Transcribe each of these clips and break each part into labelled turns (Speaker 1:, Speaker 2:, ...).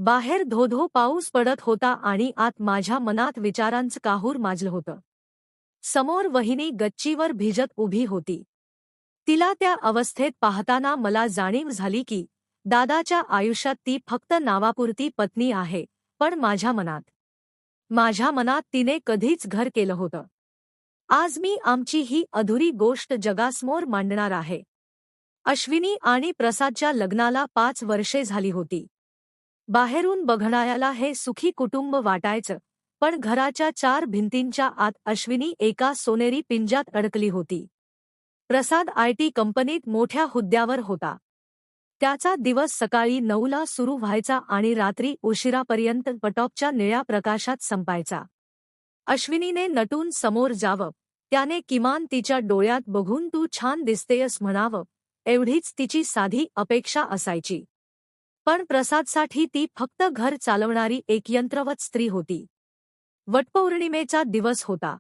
Speaker 1: बाहेर धो-धो पाऊस पडत होता आणि आत माझ्या मनात विचारांचं काहूर माजलं होतं. समोर वहिनी गच्चीवर भिजत उभी होती. तिला त्या अवस्थेत पाहताना मला जाणीव झाली की दादाच्या आयुष्यात ती फक्त नावापुरती पत्नी आहे, पण माझ्या मनात तिने कधीच घर केलं होतं. आज मी आमची ही अधुरी गोष्ट जगासमोर मांडणार आहे. अश्विनी आणि प्रसादच्या लग्नाला 5 वर्षे झाली होती. बाहेरून बघणाऱ्याला हे सुखी कुटुंब वाटायचं, पण घराच्या 4 भिंतींच्या आत अश्विनी एका सोनेरी पिंजऱ्यात अडकली होती. प्रसाद आयटी कंपनीत मोठ्या हुद्द्यावर होता. त्याचा दिवस सकाळी 9ला सुरू व्हायचा आणि रात्री उशिरापर्यंत पटॉपच्या निळ्या प्रकाशात संपायचा. अश्विनीने नटून समोर जावं, त्याने किमान तिच्या डोळ्यात बघून तू छान दिसतेयस म्हणावं, एवढीच तिची साधी अपेक्षा असायची. पण प्रसादसाठी ती फक्त घर चालवणारी एक यंत्रवत स्त्री होती. वटपौर्णिमेचा दिवस होता.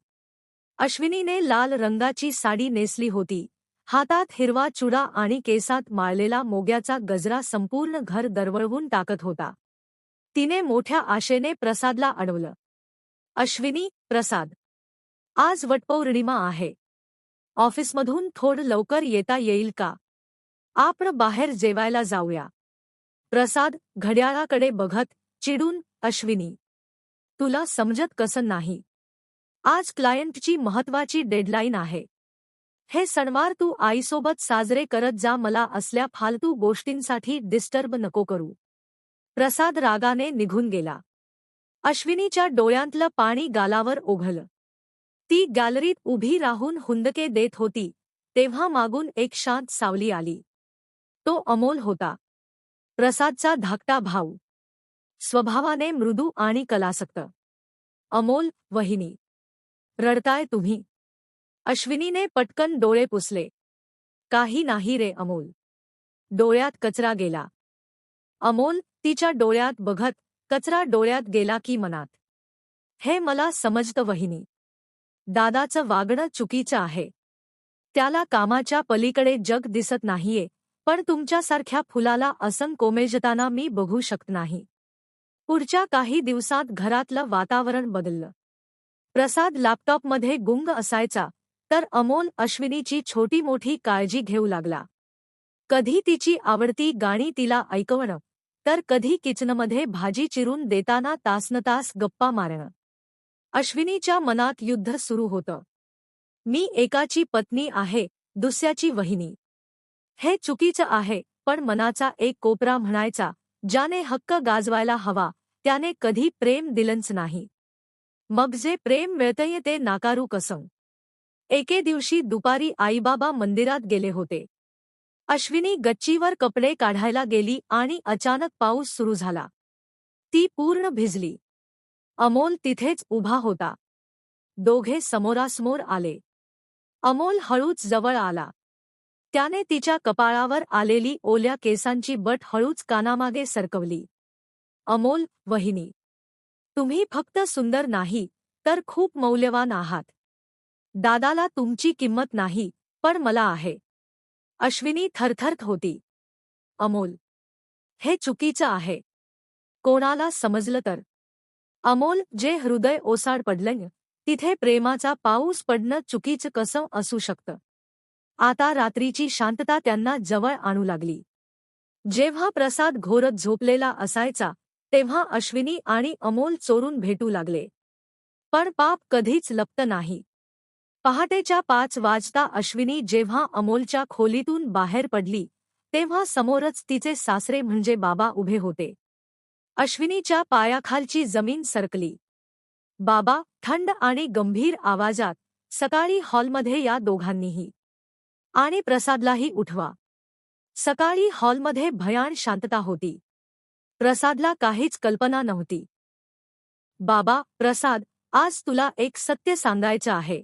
Speaker 1: अश्विनीने लाल रंगाची साडी नेसली होती. हातात हिरवा चुडा आणि केसात माळलेला मोग्याचा गजरा संपूर्ण घर दरवळवून टाकत होता. तिने मोठ्या आशेने प्रसादला अडवलं. अश्विनी, प्रसाद, आज वटपौर्णिमा आहे. ऑफिसमधून थोडं लवकर येता येईल का? आपण बाहेर जेवायला जाऊया. प्रसाद घड्याळाकडे बघत चिडून, अश्विनी, तुला समजत कसं नाही? आज क्लायंटची महत्वाची डेडलाईन आहे. हे सणवार तू आईसोबत साजरे करत जा, मला असल्या फालतू गोष्टींसाठी डिस्टर्ब नको करू. प्रसाद रागाने निघून गेला. अश्विनीच्या डोळ्यांतलं पाणी गालावर ओघळलं. ती गॅलरीत उभी राहून हुंदके देत होती, तेव्हा मागून एक शांत सावली आली. तो अमोल होता, प्रसादचा धाकटा भाऊ. स्वभावाने मृदू आणि कलासक्त. अमोल, वहिनी, रडताय तुम्ही? अश्विनीने पटकन डोळे पुसले. काही नाही रे अमोल. डोळ्यात कचरा गेला. अमोल तिच्या डोळ्यात बघत, कचरा डोळ्यात गेला की मनात? हे मला समजतं वहिनी. दादाचं वागणं चुकीचं आहे. त्याला कामाच्या पलीकडे जग दिसत नाहीये, पण तुमच्यासारख्या फुलाला असं कोमेजताना मी बघू शकत नाही. पुढच्या काही दिवसात घरातलं वातावरण बदललं. प्रसाद लॅपटॉपमध्ये गुंग असायचा, तर अमोल अश्विनीची छोटी मोठी काळजी घेऊ लागला. कधी तिची आवडती गाणी तिला ऐकवणं, तर कधी किचनमध्ये भाजी चिरून देताना तासनतास गप्पा मारणं. अश्विनीच्या मनात युद्ध सुरू होतं. मी एकाची पत्नी आहे, दुसऱ्याची वहिनी. हे चुकीचं आहे, पण मनाचा एक कोपरा म्हणायचा, ज्याने हक्क गाजवायला हवा, त्याने कधी प्रेम दिलंच नाही. मग जे प्रेम मिळतंय ते नाकारू कसं? एके दिवशी दुपारी आईबाबा मंदिरात गेले होते. अश्विनी गच्चीवर कपडे काढायला गेली आणि अचानक पाऊस सुरू झाला. ती पूर्ण भिजली. अमोल तिथेच उभा होता. दोघे समोरासमोर आले. अमोल हळूच जवळ आला. त्याने तिच्या कपाळावर आलेली ओल्या केसांची बट हळूच कानामागे सरकवली. अमोल, वहिनी, तुम्ही फक्त सुंदर नाही, तर खूप मौल्यवान आहात. दादाला तुमची किंमत नाही, पण मला आहे. अश्विनी थरथरत होती. अमोल, हे चुकीचं आहे. कोणाला समजलं तर? अमोल, जे हृदय ओसाड पडलं, तिथे प्रेमाचा पाऊस पडणं चुकीचं कसं असू शकतं? आता रात्रीची शांतता त्यांना जवळ आणू लागली. जेव्हा प्रसाद घोरत झोपलेला असायचा, तेव्हा अश्विनी आणि अमोल चोरून भेटू लागले. पण पाप कधीच लपतं नाही. पहाटेच्या 5 वाजता अश्विनी जेव्हा अमोलच्या खोलीतून बाहेर पडली, तेव्हा समोरच तिचे सासरे म्हणजे बाबा उभे होते. अश्विनीच्या पायाखालची जमीन सरकली. बाबा, थंड आणि गंभीर आवाजात, सकाळी हॉलमध्ये या दोघांनीही. आणि प्रसादलाही उठवा. सकाळी हॉलमध्ये भयान शांतता होती. प्रसादला काहीच कल्पना नव्हती. बाबा, प्रसाद, आज तुला एक सत्य सांगायचं आहे.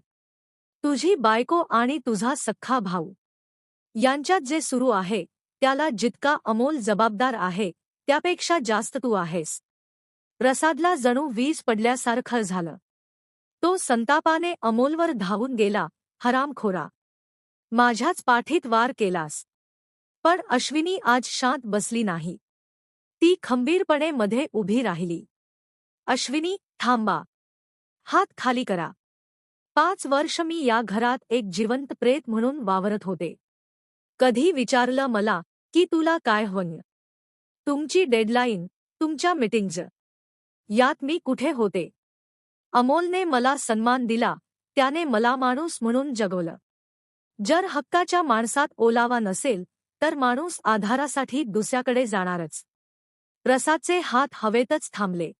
Speaker 1: तुझी बायको आणि तुझा सख्खा भाऊ यांच्यात जे सुरू आहे, त्याला जितका अमोल जबाबदार आहे, त्यापेक्षा जास्त तू आहेस. प्रसादला जणू वीज पडल्यासारखं झालं. तो संतापाने अमोलवर धावून गेला. हरामखोरा, माझ्याच पाठीत वार केलास. पण अश्विनी आज शांत बसली नाही. ती खंबीरपणे मध्ये उभी राहिली. अश्विनी, थांबा. हात खाली करा. 5 वर्ष मी या घरात एक जिवंत प्रेत म्हणून वावरत होते. कधी विचारलं मला की तुला काय हवं? तुमची डेडलाईन, तुमच्या मीटिंग्ज, यात मी कुठे होते? अमोलने मला सन्मान दिला, त्याने मला माणूस म्हणून जगवलं. जर हक्काच्या माणसात ओलावा नसेल तर माणूस आधारासाठी दुसऱ्याकडे जाणारच. प्रसादचे हात हवेतच थांबले.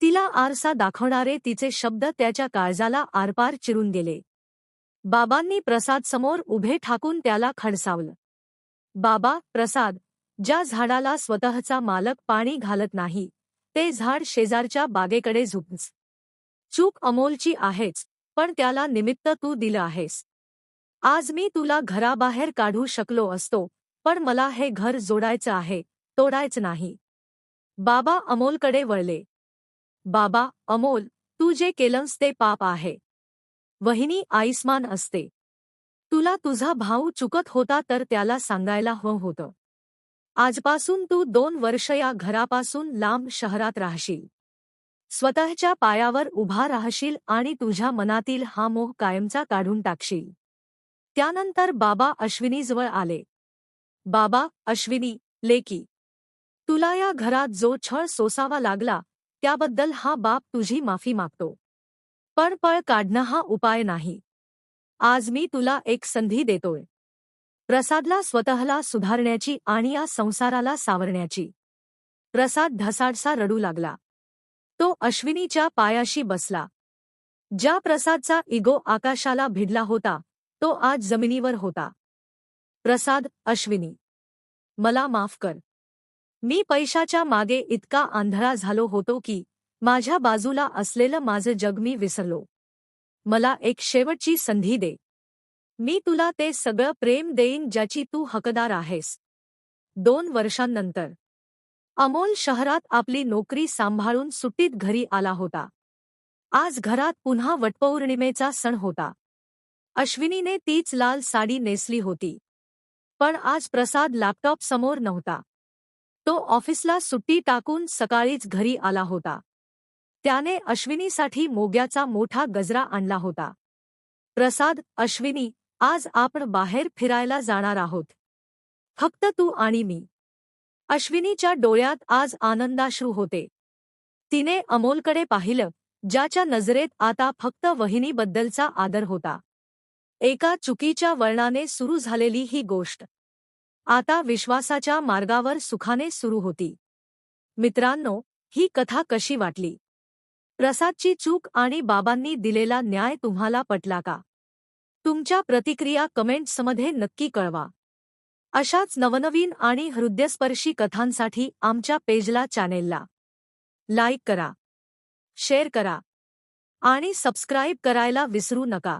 Speaker 1: तिला आरसा दाखवणारे तिचे शब्द त्याच्या काळजाला आरपार चिरून गेले. बाबांनी प्रसाद समोर उभे ठाकून त्याला खडसावलं. बाबा, प्रसाद, ज्या झाडाला स्वतःचा मालक पाणी घालत नाही, ते झाड शेजारच्या बागेकडे झुकच. चूक अमोलची आहेच, पण त्याला निमित्त तू दिलं आहेस. आज मी तुला घराबाहेर काढू शकलो असतो, पण मला हे घर जोडायचं आहे, तोडायचं नाही. बाबा अमोलकडे वळले. बाबा, अमोल, तू जे केलंस ते पाप आहे. वहिनी आईसमान असते. तुला तुझा भाऊ चुकत होता तर त्याला सांगायला हवं होतं. आजपासून तू 2 वर्ष या घरापासून लांब शहरात राहशील. स्वतःच्या पायावर उभा राहशील आणि तुझ्या मनातील हा मोह कायमचा काढून टाकशील. त्यानंतर बाबा अश्विनीजवळ आले. बाबा, अश्विनी, लेकी, तुला या घरात जो छळ सोसावा लागला त्याबद्दल हा बाप तुझी माफी मागतो. पण पळ काढणं हा उपाय नाही. आज मी तुला एक संधी देतोय. प्रसादला स्वतःला सुधारण्याची आणि या संसाराला सावरण्याची. प्रसाद ढसाढसा रडू लागला. तो अश्विनीच्या पायाशी बसला. ज्या प्रसादचा इगो आकाशाला भिडला होता, तो आज जमिनीवर होता. प्रसाद, अश्विनी, मला माफ कर. मी पैशाच्या मागे इतका आंधळा झालो होतो की माझ्या बाजूला असलेलं माझं जग मी विसरलो. मला एक शेवटची संधी दे. मी तुला ते सगळं प्रेम देईन ज्याची तू हकदार आहेस. 2 वर्षांनंतर अमोल शहरात आपली नोकरी सांभाळून सुट्टीत घरी आला होता. आज घरात पुन्हा वटपौर्णिमेचा सण होता. अश्विनीने तीच लाल साडी नेसली होती. पण आज प्रसाद लॅपटॉप समोर नव्हता. तो ऑफिसला सुट्टी टाकून सकाळीच घरी आला होता. त्याने अश्विनीसाठी मोग्याचा मोठा गजरा आणला होता. प्रसाद, अश्विनी, आज आपण बाहेर फिरायला जाणार आहोत. फक्त तू आणि मी. अश्विनीच्या डोळ्यात आज आनंदाश्रू होते. तिने अमोलकडे पाहिलं, ज्याच्या नजरेत आता फक्त वहिनीबद्दलचा आदर होता. एका चुकीच्या वळणाने सुरू झालेली ही गोष्ट आता विश्वासाच्या मार्गावर सुखाने सुरू होती. मित्रांनो, ही कथा कशी वाटली? प्रसादची चूक आणि बाबांनी दिलेला न्याय तुम्हाला पटला का? तुमच्या प्रतिक्रिया कमेंट्समध्ये नक्की कळवा. अशाच नवनवीन आणि हृदयस्पर्शी कथांसाठी आमच्या पेजला चॅनेलला लाईक करा, शेअर करा आणि सबस्क्राईब करायला विसरू नका.